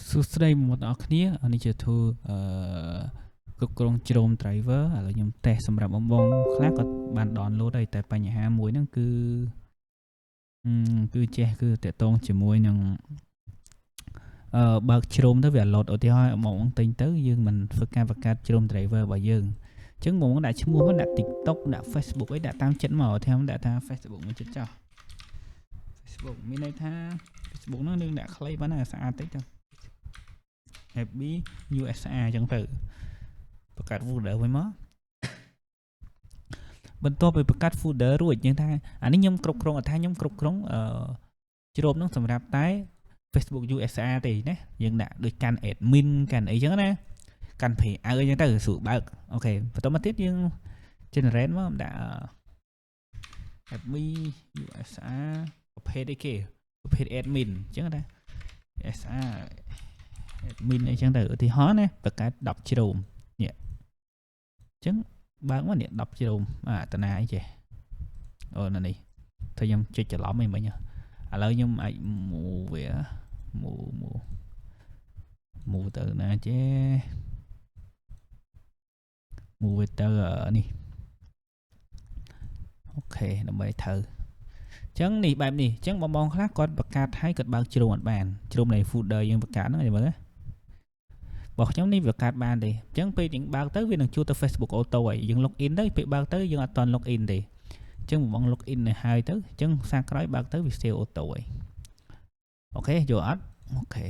សួស្តីមកដល់អ្នកគ្នានេះជាទូគ្រប់គ្រងជ្រោម driver ឥឡូវខ្ញុំតេស្តសម្រាប់បងខ្លះគាត់បាន download ហើយតែបញ្ហាមួយហ្នឹងគឺចេះគឺតាក់ទងជាមួយនឹងបើកជ្រោមទៅវា load ឧទាហរណ៍មកទិញទៅយើងមិនធ្វើការបង្កើតជ្រោម driver របស់យើងអញ្ចឹងបងដាក់ឈ្មោះមកដាក់ TikTok ដាក់ Facebook អីដាក់តាមចិត្តមកឧទាហរណ៍ដាក់ថា Facebook មួយចិត្តចោះ Facebook មានន័យថា Facebook ហ្នឹងយើងដាក់ខ្លីបានស្អាតតិចទៅFB USA អញ្ចឹងទៅបង្កើត folder វិញមកបន្ទាប់ពីបង្កើត folder រួចយើងថាអានេះខ្ញុំគ្រប់គ្រងថាខ្ញុំគ្រប់គ្រងជ្រោមហ្នឹងសម្រាប់តែ Facebook USA ទេណាយើងដាក់ដូចកាន់ admin កាន់អីចឹងណាកាន់ PR អីចឹងទៅស្រួលបើកអូខេបន្តមកទៀតយើង generate មកដាក់ FB USA ប្រភេទអីគេប្រភេទ admin ចឹងណា USA admin អីចឹងទៅឧទាហរណ៍ណាបង្កើត10ជ្រោមនេះអញ្ចឹងបើកមកនេះ10ជ្រោមតាណាអីចេះអូនៅនេះถ้าខ្ញុំចុចច្រឡំអីមិញឥឡូវខ្ញុំអាចមូទៅណាចេះមូទៅនេះអូខេដើម្បីត្រូវអញ្ចឹងនេះបែបនេះអញ្ចឹងបងខ្លះគាត់បង្កើតឲ្យគាត់បើកជ្រោមអត់បានជ្រោមនៃ folder យើងបង្កើតហ្នឹងឲ្យមើលណារបស់ខ្ញុំនេះវាកាត់បានទេអញ្ចឹងពេលយើងបើកទៅវានឹងជួលទៅ Facebook Auto ហើយយើង log in ទៅពេលបើកទៅយើងអត់តន់ log in ទេអញ្ចឹងបង log in ទៅហើយទៅអញ្ចឹងសារក្រោយបើកទៅវា save auto ហើយអូខេយកអត់អូខេ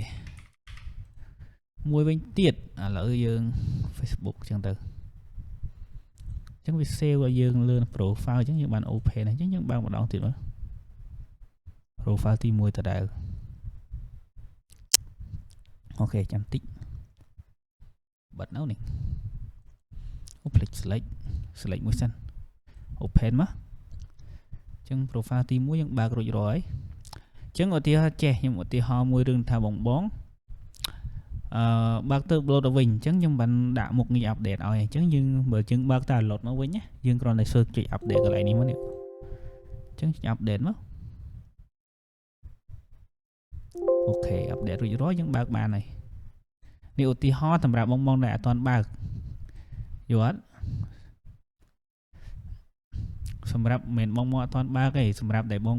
មួយវិញទៀតឥឡូវយើង Facebook អញ្ចឹងទៅអញ្ចឹងវា save ឲ្យយើងលើ profile អញ្ចឹងយើងបាន open អញ្ចឹងយើងបើកម្ដងទៀតមើល profile ទី1ដដែលអូខេចាំតិចបិទនៅនេះអូភ្លេច select មួយសិន open មកអញ្ចឹង profile ទី1យើងបើករួចរាល់ហើយអញ្ចឹងឧទាហរណ៍ចេះខ្ញុំឧទាហរណ៍មួយរឿងថាបងបើកទៅ upload ទៅវិញអញ្ចឹងខ្ញុំបានដាក់មុខងារ update ឲ្យអញ្ចឹងយើងបើយើងបើកទៅ upload មកវិញណាយើងគ្រាន់តែចុច update កន្លែងនេះមកនេះអញ្ចឹង update មកអូខេ update រួចរាល់យើងបើកបានហើយនេះឧទាហរណ៍សម្រាប់បងដែលអត់ទាន់បើកយល់អត់សម្រាប់មិនបងអត់ទាន់បើកទេសម្រាប់តែបង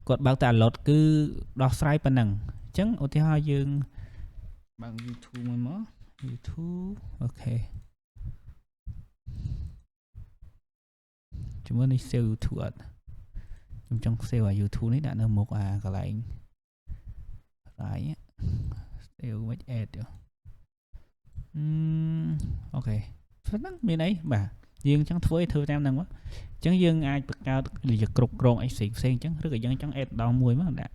គាត់បើកតែ upload គឺដោះស្រាយប៉ុណ្ណឹងអញ្ចឹងឧទាហរណ៍យើងបើក YouTube មួយមក YouTube អូខេជាមួយនេះ save YouTube អត់ខ្ញុំចង់ save ឲ្យ YouTube នេះដាក់នៅមុខកន្លែងsave វិញ add អូខេហ្នឹងមានអីបាទយើងចង់ធ្វើតាមហ្នឹងមកអញ្ចឹងយើងអាចបង្កើតគ្រប់គ្រងអីផ្សេងអញ្ចឹងឬក៏យើងចង់ add ដល់មួយមកដាក់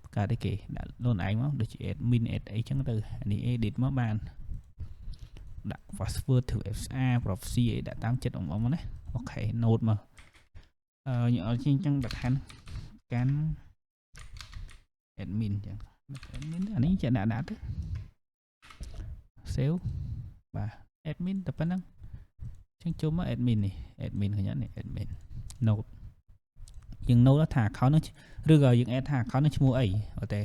បង្កើតអីគេដាក់ខ្លួនឯងមកដូចជា admin add អីចឹងទៅនេះ edit មកបានដាក់ password ធ្វើ FSR proxy អីដាក់តាមចិត្តបងណាអូខេ note មកខ្ញុំអត់ជាអញ្ចឹងដាក់ខាងកាន់ admin អញ្ចឹង admin អានេះចេះដាក់ទៅ save បាទ admin តែប៉ុណ្ណឹងអញ្ចឹងចូលមក admin នេះ admin ឃើញអត់នេះ admin note យើង note ថា account ហ្នឹងឬក៏យើង add ថា account ហ្នឹងឈ្មោះអីអត់ទេ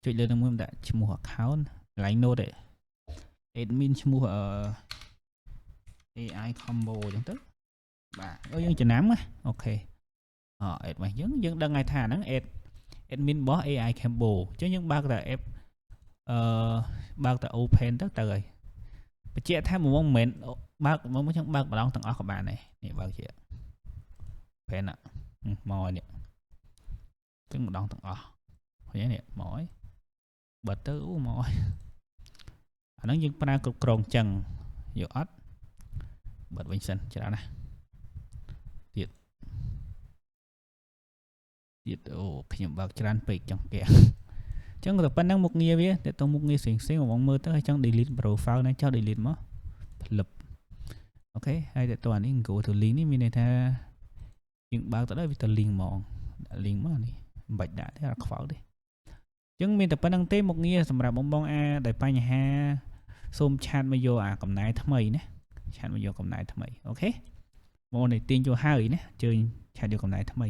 ចុចលើនឹងមួយដាក់ឈ្មោះ account កន្លែង note ទេ admin ឈ្មោះAI combo អញ្ចឹងទៅបាទយើងចំណាំណាអូខេadd មកយើងដឹងហើយថាហ្នឹង admin របស់ AI combo អញ្ចឹងយើងបើកតែ app បើកតែ open ទៅហើយបញ្ជាក់ថាមិនមែនបើកមកចឹងបើកម្ដងទាំងអស់ក៏បានដែរនេះបើកជា open មកនេះចឹងម្ដងទាំងអស់ឃើញនេះមកហើយបើទៅមកហើយអាហ្នឹងយើងប្រើគ្រប់គ្រងចឹងយកអត់បើវិញសិនច្រើនណាស់ទៀតអូខ្ញុំបើកច្រើនពេកចង់គេអញ្ចឹងតែប៉ុណ្្នឹងមុខងារវាតែទៅមុខងារផ្សេងបងមើលទៅហើយចង់ delete profile ណាចោល delete មកផ្លឹបអូខេហើយតែតោះអានេះ go to link នេះមានន័យថាយើងបើកទៅដល់វាទៅ link ហ្មងដាក់ link មកនេះមិនបាច់ដាក់ទេអត់ខ្វល់ទេអញ្ចឹងមានតែប៉ុណ្្នឹងទេមុខងារសម្រាប់បងដែលបញ្ហាសូមឆាតមកយកកំណែថ្មីណាឆាតមកយកកំណែថ្មីអូខេបងនេះទាញចូលហើយណាជើញឆាតយកកំណែថ្មី